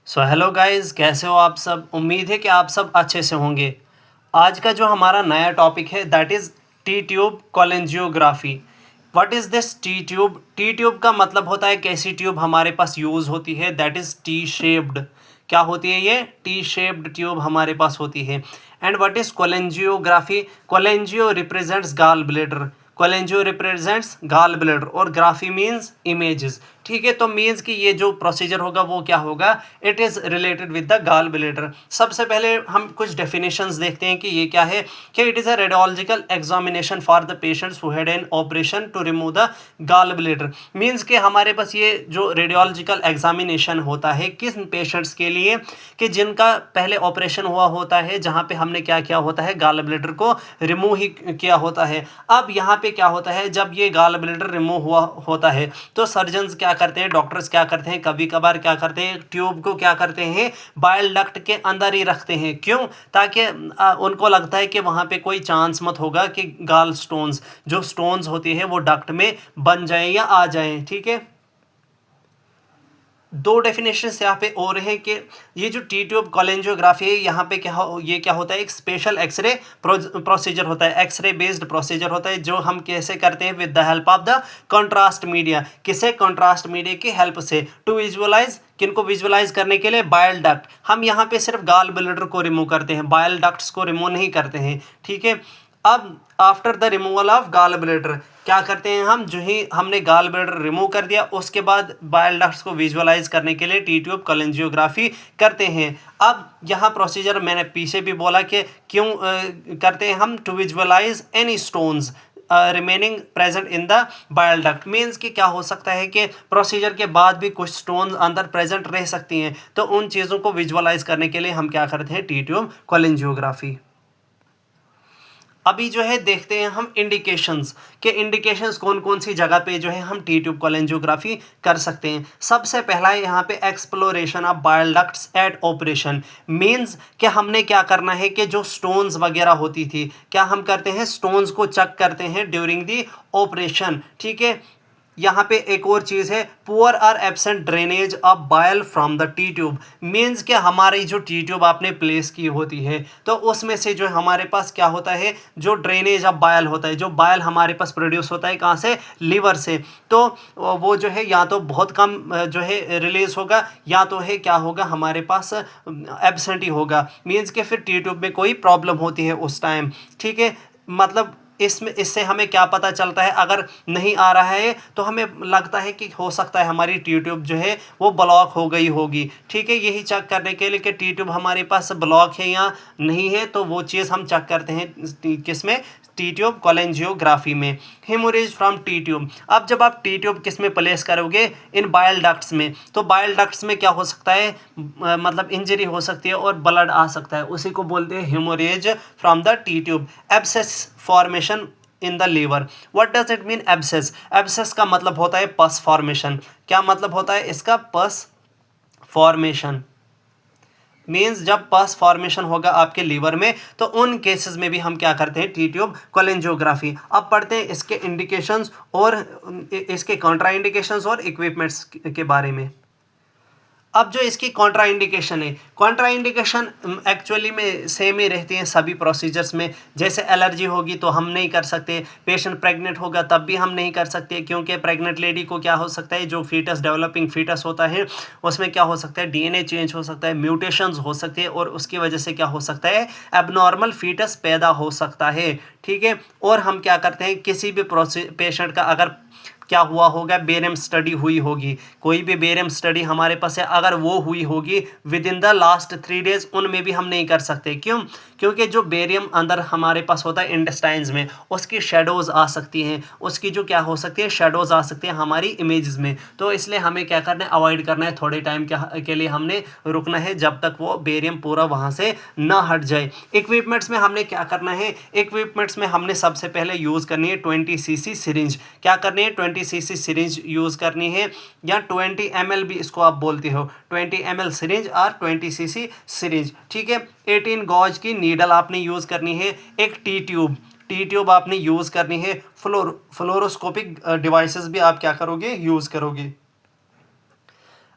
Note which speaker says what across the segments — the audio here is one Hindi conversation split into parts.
Speaker 1: सो हेलो गाइस, कैसे हो आप सब। उम्मीद है कि आप सब अच्छे से होंगे। आज का जो हमारा नया टॉपिक है that is T tube cholangiography. What is this T tube? T tube का मतलब होता है कैसी ट्यूब हमारे पास यूज़ होती है, दैट इज़ टी शेप्ड। क्या होती है ये? टी शेप्ड ट्यूब हमारे पास होती है। And what is cholangiography? Cholangio represents gall bladder. Cholangio represents gall bladder और ग्राफी मीन्स इमेजेस। ठीक है, तो मीन्स कि ये जो प्रोसीजर होगा वो क्या होगा? It is related with the gall bladder. सबसे पहले हम कुछ डेफिनेशंस देखते हैं कि ये क्या है। कि it is a radiological examination for the patients who had an operation to remove the gall bladder. Means कि हमारे पास ये जो रेडियोलॉजिकल एग्जामिनेशन होता है किस पेशेंट्स के लिए, कि जिनका पहले ऑपरेशन हुआ होता है, जहाँ पे हमने क्या किया होता है, गाल ब्लेडर को रिमूव ही किया होता है। अब यहाँ पे क्या होता है, जब ये गाल ब्लेडर रिमूव हुआ होता है तो सर्जन्स क्या करते हैं, डॉक्टर्स क्या करते हैं, कभी कभार क्या करते हैं, ट्यूब को क्या करते हैं, बाइल डक्ट के अंदर ही रखते हैं। क्यों? ताकि उनको लगता है कि वहाँ पे कोई चांस मत होगा कि गाल स्टोन्स, जो स्टोन्स होती है वो डक्ट में बन जाए या आ जाए। ठीक है, दो डेफिनेशन यहाँ पे और है कि ये जो टी ट्यूब कोलेंजियोग्राफी है, यहाँ पे ये क्या होता है, एक स्पेशल एक्सरे प्रोसीजर होता है, एक्सरे बेस्ड प्रोसीजर होता है, जो हम कैसे करते हैं, with the help of the contrast media. किसे? कंट्रास्ट मीडिया की हेल्प से। टू विजुअलाइज, किनको विजुअलाइज करने के लिए? Bile duct. हम यहाँ पे सिर्फ गाल ब्लेडर को रिमूव करते हैं, बाइल डक्ट्स को रिमूव नहीं करते हैं। ठीक है, अब after the removal of gall bladder क्या करते हैं हम, जो ही हमने गाल ब्लेडर रिमूव कर दिया उसके बाद बाइल डक्ट्स को विजुअलाइज करने के लिए टी ट्यूब कोलेंजियोग्राफी करते हैं। अब यहाँ प्रोसीजर मैंने पीछे भी बोला कि क्यों करते हैं हम, to visualise any stones remaining present in the bile duct. Means कि क्या हो सकता है कि प्रोसीजर के बाद भी कुछ स्टोन्स अंदर प्रेजेंट रह सकती हैं, तो उन चीज़ों को विजुअलाइज करने के लिए हम क्या करते हैं, टी ट्यूब कोलेंजियोग्राफी। अभी जो है देखते हैं हम इंडिकेशंस, के इंडिकेशंस कौन कौन सी जगह पे जो है हम टी ट्यूब कोलेंजियोग्राफी कर सकते हैं। सबसे पहला है यहाँ पे exploration of bile ducts at operation. Means कि हमने क्या करना है कि जो स्टोन्स वगैरह होती थी, क्या हम करते हैं, स्टोन्स को चेक करते हैं ड्यूरिंग दी ऑपरेशन। ठीक है, यहाँ पे एक और चीज़ है, पुअर और absent drainage of bile from the T tube. Means कि हमारी जो टी ट्यूब आपने प्लेस की होती है तो उसमें से जो हमारे पास क्या होता है, जो ड्रेनेज ऑफ बाइल होता है, जो बाइल हमारे पास प्रोड्यूस होता है कहाँ से, लीवर से, तो वो जो है या तो बहुत कम जो है रिलीज होगा, या तो है क्या होगा, हमारे पास एब्सेंट ही होगा। मीन्स कि फिर टी ट्यूब में कोई प्रॉब्लम होती है उस टाइम। ठीक है, मतलब इससे हमें क्या पता चलता है, अगर नहीं आ रहा है तो हमें लगता है कि हो सकता है हमारी टी ट्यूब जो है वो ब्लॉक हो गई होगी। ठीक है, यही चेक करने के लिए कि टी ट्यूब हमारे पास ब्लॉक है या नहीं है, तो वो चीज़ हम चेक करते हैं किसमें, टी ट्यूब कोलेंजियोग्राफी में। हेमोरेज फ्रॉम टी ट्यूब, अब जब आप टी ट्यूब किस में प्लेस करोगे, इन बाइल डक्ट्स में, तो बाइल डक्ट्स में क्या हो सकता है, मतलब इंजरी हो सकती है और ब्लड आ सकता है, उसी को बोलते हैं haemorrhage from the T tube. Abscess formation in the liver. What does it mean abscess? Abscess का मतलब होता है पस फॉर्मेशन। क्या मतलब होता है इसका? Pus formation. मीन्स जब पस फॉर्मेशन होगा आपके लीवर में तो उन केसेस में भी हम क्या करते हैं, टी ट्यूब कोलेंजियोग्राफी। अब पढ़ते हैं इसके इंडिकेशंस और इसके कॉन्ट्रा इंडिकेशंस और इक्विपमेंट्स के बारे में। अब जो इसकी कॉन्ट्रा इंडिकेशन है, कॉन्ट्रा इंडिकेशन एक्चुअली में सेम ही रहती हैं सभी प्रोसीजर्स में। जैसे एलर्जी होगी तो हम नहीं कर सकते, पेशेंट प्रेग्नेंट होगा तब भी हम नहीं कर सकते, क्योंकि प्रेग्नेंट लेडी को क्या हो सकता है, जो फीटस डेवलपिंग फीटस होता है उसमें क्या हो सकता है, डीएनए चेंज हो सकता है, म्यूटेशंस हो सकते हैं, और उसकी वजह से क्या हो सकता है, एबनॉर्मल फीटस पैदा हो सकता है। ठीक है, और हम क्या करते हैं, किसी भी पेशेंट का अगर क्या हुआ होगा, बेरियम स्टडी हुई होगी, कोई भी बेरियम स्टडी हमारे पास है, अगर वो हुई होगी with in the last 3 days, उनमें भी हम नहीं कर सकते। क्यों? क्योंकि जो बेरियम अंदर हमारे पास होता है इंटेस्टाइन्स में, उसकी शेडोज़ आ सकती हैं, उसकी जो क्या हो सकती है, शेडोज़ आ सकती हैं हमारी इमेजेस में। तो इसलिए हमें क्या करना है, अवॉइड करना है, थोड़े टाइम के लिए हमने रुकना है जब तक वो बेरियम पूरा वहाँ से ना हट जाए। इक्विपमेंट्स में हमने क्या करना है, इक्विपमेंट्स में हमने सबसे पहले यूज़ करनी है 20 सीसी सिरिंज। क्या करनी है, 20 सीसी सिरिंज यूज़ करनी है, या 20 ml भी इसको आप बोलते हो, 20 ml सिरिंज और 20 सीसी सिरिंज। ठीक है, 18 गॉज की नीडल आपने यूज़ करनी है, एक टी ट्यूब आपने यूज़ करनी है, फ्लोरोस्कोपिक डिवाइसेस भी आप क्या करोगे, यूज़ करोगे।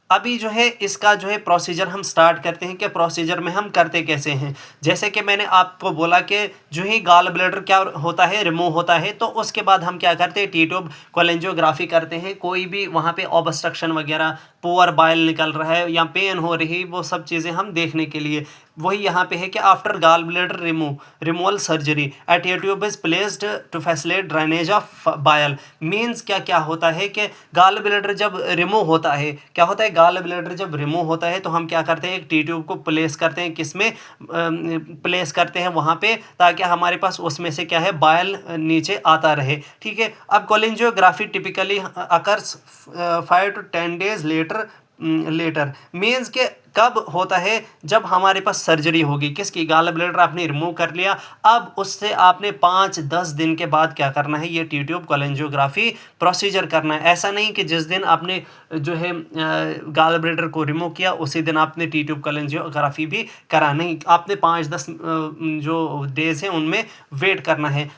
Speaker 1: अभी जो है इसका जो है प्रोसीजर हम स्टार्ट करते हैं कि प्रोसीजर में हम करते कैसे हैं। जैसे कि मैंने आपको बोला कि जो ही गॉल ब्लैडर क्या होता है, रिमूव होता है, तो उसके बाद हम क्या करते हैं, टी ट्यूब कोलेंजियोग्राफी करते हैं। कोई भी वहाँ पे ऑब्स्ट्रक्शन वगैरह, पुअर बाइल निकल रहा है या पेन हो रही, वो सब चीज़ें हम देखने के लिए, वही यहाँ पे है कि after gall bladder removal surgery a T tube is placed to facilitate drainage of bile. Means क्या क्या होता है कि गॉल ब्लैडर जब रिमूव होता है, क्या होता है, गॉल ब्लैडर जब रिमूव होता है तो हम क्या करते हैं, एक टी ट्यूब को प्लेस करते हैं, किसमें प्लेस करते हैं, वहाँ पे, ताकि हमारे पास उसमें से क्या है, बाइल नीचे आता रहे। ठीक है। अब cholangiography typically occurs 5 to 10 days later. Means के कब होता है, जब हमारे पास सर्जरी होगी, किसकी, गॉल ब्लैडर आपने रिमूव कर लिया, अब उससे आपने 5-10 दिन के बाद क्या करना है, ये टी ट्यूब कोलेंजियोग्राफी प्रोसीजर करना है। ऐसा नहीं कि जिस दिन आपने जो है गॉल ब्लैडर को रिमूव किया उसी दिन आपने टी ट्यूब कोलेंजियोग्राफी भी करा, नहीं, आपने 5-10 जो डेज हैं उनमें वेट करना है।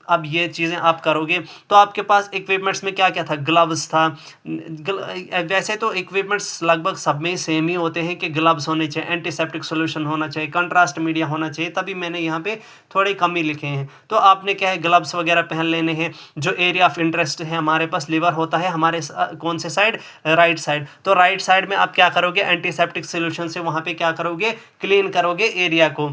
Speaker 1: अब ये चीज़ें आप करोगे तो आपके पास इक्विपमेंट्स में क्या क्या था, ग्लव्स था। वैसे तो इक्विपमेंट्स लगभग सब में सेम ही होते हैं कि ग्लव्स होने चाहिए, एंटीसेप्टिक सॉल्यूशन होना चाहिए, कंट्रास्ट मीडिया होना चाहिए, तभी मैंने यहाँ पे थोड़े कम ही लिखे हैं। तो आपने क्या है, ग्लव्स वगैरह पहन लेने हैं। जो एरिया ऑफ इंटरेस्ट है हमारे पास, लिवर होता है हमारे कौन से साइड, राइट साइड। तो राइट साइड में आप क्या करोगे, एंटीसेप्टिक सॉल्यूशन से वहाँ पे क्या करोगे, क्लीन करोगे एरिया को।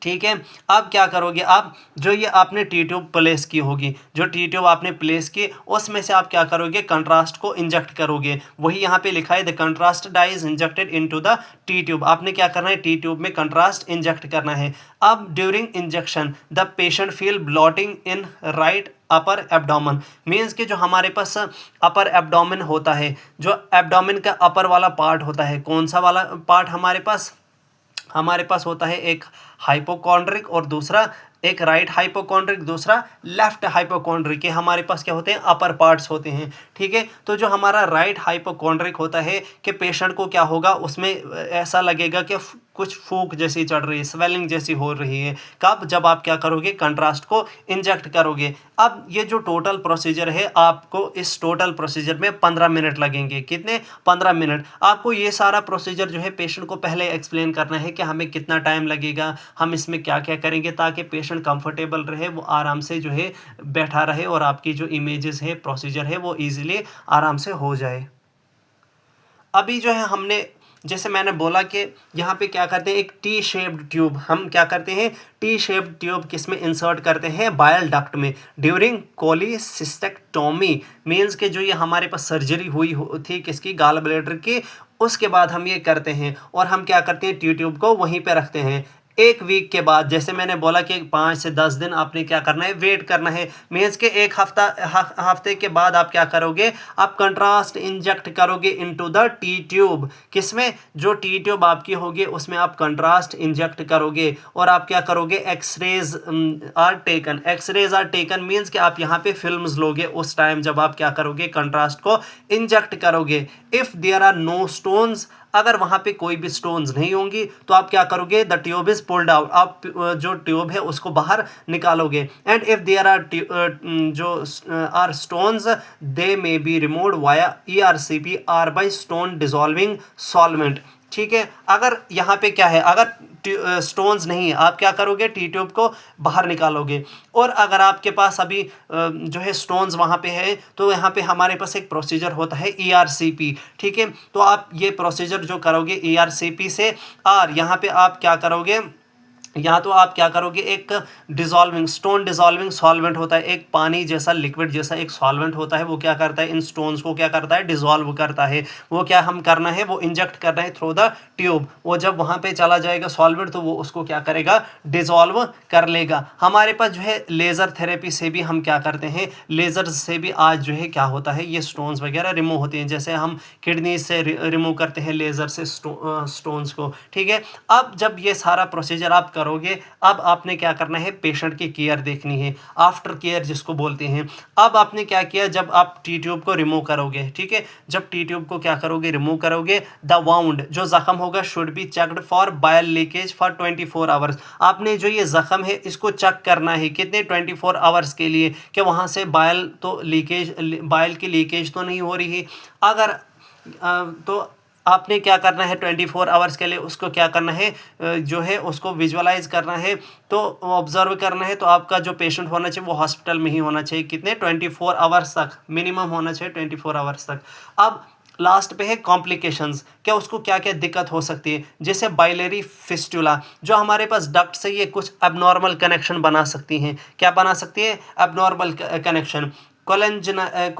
Speaker 1: ठीक है। अब क्या करोगे आप, जो ये आपने टी ट्यूब प्लेस की होगी, जो टी ट्यूब आपने प्लेस की, उसमें से आप क्या करोगे, कंट्रास्ट को इंजेक्ट करोगे। वही यहाँ पे लिखा है, the contrast die is injected into the T tube. आपने क्या करना है, टी ट्यूब में कंट्रास्ट इंजेक्ट करना है। अब during injection the patient feel blotting in right upper abdomen. Means कि जो हमारे पास अपर एब्डोमेन होता है, जो एब्डोमेन का अपर वाला पार्ट होता है, कौन सा वाला पार्ट हमारे पास होता है, एक हाइपोकॉन्ड्रिक और दूसरा, एक राइट हाइपोकॉन्ड्रिक, दूसरा लेफ्ट हाइपोकॉन्ड्रिक, के हमारे पास क्या होते हैं, अपर पार्ट्स होते हैं। ठीक है। तो जो हमारा राइट हाइपोकॉन्ड्रिक होता है कि पेशेंट को क्या होगा, उसमें ऐसा लगेगा कि कुछ फूक जैसी चढ़ रही है, स्वेलिंग जैसी हो रही है। कब, जब आप क्या करोगे, कंट्रास्ट को इंजेक्ट करोगे। अब ये जो टोटल प्रोसीजर है, आपको इस टोटल प्रोसीजर में 15 मिनट लगेंगे। कितने, 15 मिनट। आपको ये सारा प्रोसीजर जो है पेशेंट को पहले एक्सप्लेन करना है कि हमें कितना टाइम लगेगा, हम इसमें क्या क्या करेंगे, ताकि पेशेंट कंफर्टेबल रहे, वो आराम से जो है बैठा रहे और आपकी जो इमेजेस है, प्रोसीजर है, वो ईजिली आराम से हो जाए। अभी जो है हमने, जैसे मैंने बोला कि यहाँ पे क्या करते हैं, एक टी शेप्ड ट्यूब, हम क्या करते हैं, टी शेप्ड ट्यूब किस में इंसर्ट करते हैं, बाइल डक्ट में, ड्यूरिंग कोलिसिस्टेक्टोमी। मीन्स के जो ये हमारे पास सर्जरी हुई थी किसकी, गॉल ब्लैडर की, उसके बाद हम ये करते हैं और हम क्या करते हैं, टी ट्यूब को वहीं पे रखते हैं। एक वीक के बाद, जैसे मैंने बोला कि 5 से 10 दिन आपने क्या करना है, वेट करना है। मीन्स के एक हफ्ते के बाद आप क्या करोगे, आप कंट्रास्ट इंजेक्ट करोगे इनटू द टी ट्यूब। किसमें, जो टी ट्यूब आपकी होगी उसमें आप कंट्रास्ट इंजेक्ट करोगे और आप क्या करोगे, एक्सरेज आर टेकन। मीन्स कि आप यहाँ पे फिल्म्स लोगे उस टाइम जब आप क्या करोगे, कंट्रास्ट को इंजेक्ट करोगे। If there are no stones, अगर वहाँ पे कोई भी स्टोन्स नहीं होंगी तो आप क्या करोगे, the tube is pulled out, आप जो ट्यूब है उसको बाहर निकालोगे। एंड इफ देयर आर जो are stones, they may be removed via ERCP or by stone dissolving solvent. ठीक है। अगर यहाँ पे क्या है, अगर स्टोन्स नहीं है, आप क्या करोगे, टी ट्यूब को बाहर निकालोगे। और अगर आपके पास अभी जो है स्टोन्स वहाँ पे है, तो यहाँ पे हमारे पास एक प्रोसीजर होता है ERCP। ठीक है। तो आप ये प्रोसीजर जो करोगे ERCP से, और यहाँ पे आप क्या करोगे, या तो आप क्या करोगे, एक डिजॉल्विंग स्टोन डिजॉल्विंग सॉल्वेंट होता है, एक पानी जैसा लिक्विड जैसा एक सॉल्वेंट होता है, वो क्या करता है, इन स्टोन्स को क्या करता है, डिजॉल्व करता है। वो क्या हम करना है, वो इंजेक्ट करना है थ्रू द ट्यूब। वो जब वहाँ पे चला जाएगा सॉल्वेंट तो वो उसको क्या करेगा, डिजॉल्व कर लेगा। हमारे पास जो है लेज़र थेरेपी से भी हम क्या करते हैं, लेज़र से भी आज जो है क्या होता है, ये स्टोन्स वगैरह रिमूव होते हैं। जैसे हम किडनी से रिमूव करते हैं लेज़र से स्टोन्स को। ठीक है। अब जब ये सारा प्रोसीजर आप करोगे, अब आपने क्या करना है, पेशेंट की केयर देखनी है, आफ्टर केयर जिसको बोलते हैं। अब आपने क्या किया, जब आप टी ट्यूब को रिमूव करोगे, ठीक है, जब टी ट्यूब को क्या करोगे, रिमूव करोगे, द वाउंड जो जख्म होगा should be checked for bile leakage for 24 hours. आपने जो ये जख्म है इसको चेक करना है, कितने, 24 आवर्स के लिए, कि वहाँ से बाइल की लीकेज तो नहीं हो रही है। अगर तो आपने क्या करना है 24 आवर्स के लिए, उसको क्या करना है, जो है उसको विजुअलाइज करना है, तो ऑब्जर्व करना है। तो आपका जो पेशेंट होना चाहिए वो हॉस्पिटल में ही होना चाहिए, कितने 24 आवर्स तक मिनिमम होना चाहिए, 24 आवर्स तक। अब लास्ट पे है कॉम्प्लिकेशंस, क्या उसको क्या क्या दिक्कत हो सकती है, जैसे बाइलरी फिस्टुला, जो हमारे पास डक्ट से ये कुछ अबनॉर्मल कनेक्शन बना सकती हैं। क्या बना सकती है, अबनॉर्मल कनेक्शन। कोलेंजाइटिस,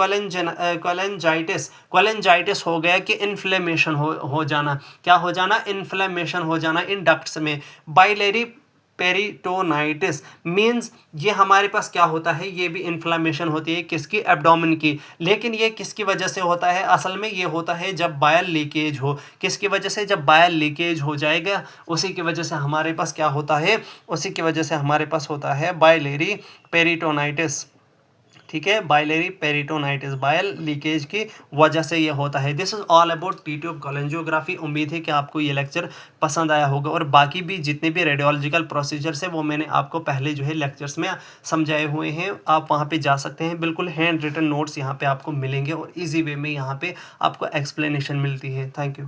Speaker 1: कोलेंजाइटिस हो गया कि इन्फ्लेमेशन हो जाना, क्या हो जाना, इन्फ्लेमेशन हो जाना इन डक्ट्स में। बाइलरी पेरिटोनाइटिस मींस ये हमारे पास क्या होता है, ये भी इन्फ्लेमेशन होती है किसकी, एब्डोमेन की। लेकिन ये किसकी वजह से होता है, असल में ये होता है जब बायल लीकेज हो। किसकी वजह से, जब बायल लीकेज हो जाएगा उसी की वजह से हमारे पास क्या होता है, उसी की वजह से हमारे पास होता है बाइलरी पेरिटोनाइटिस। ठीक है, बाइलरी पेरिटोनाइटिस बायल लीकेज की वजह से ये होता है। This is all about T tube cholangiography. उम्मीद है कि आपको ये लेक्चर पसंद आया होगा, और बाकी भी जितने भी रेडियोलॉजिकल प्रोसीजर्स है वो मैंने आपको पहले जो है लेक्चर्स में समझाए हुए हैं। आप वहाँ पे जा सकते हैं, बिल्कुल हैंड रिटन नोट्स यहाँ पे आपको मिलेंगे और ईजी वे में यहाँ पे आपको एक्सप्लेनेशन मिलती है। Thank you.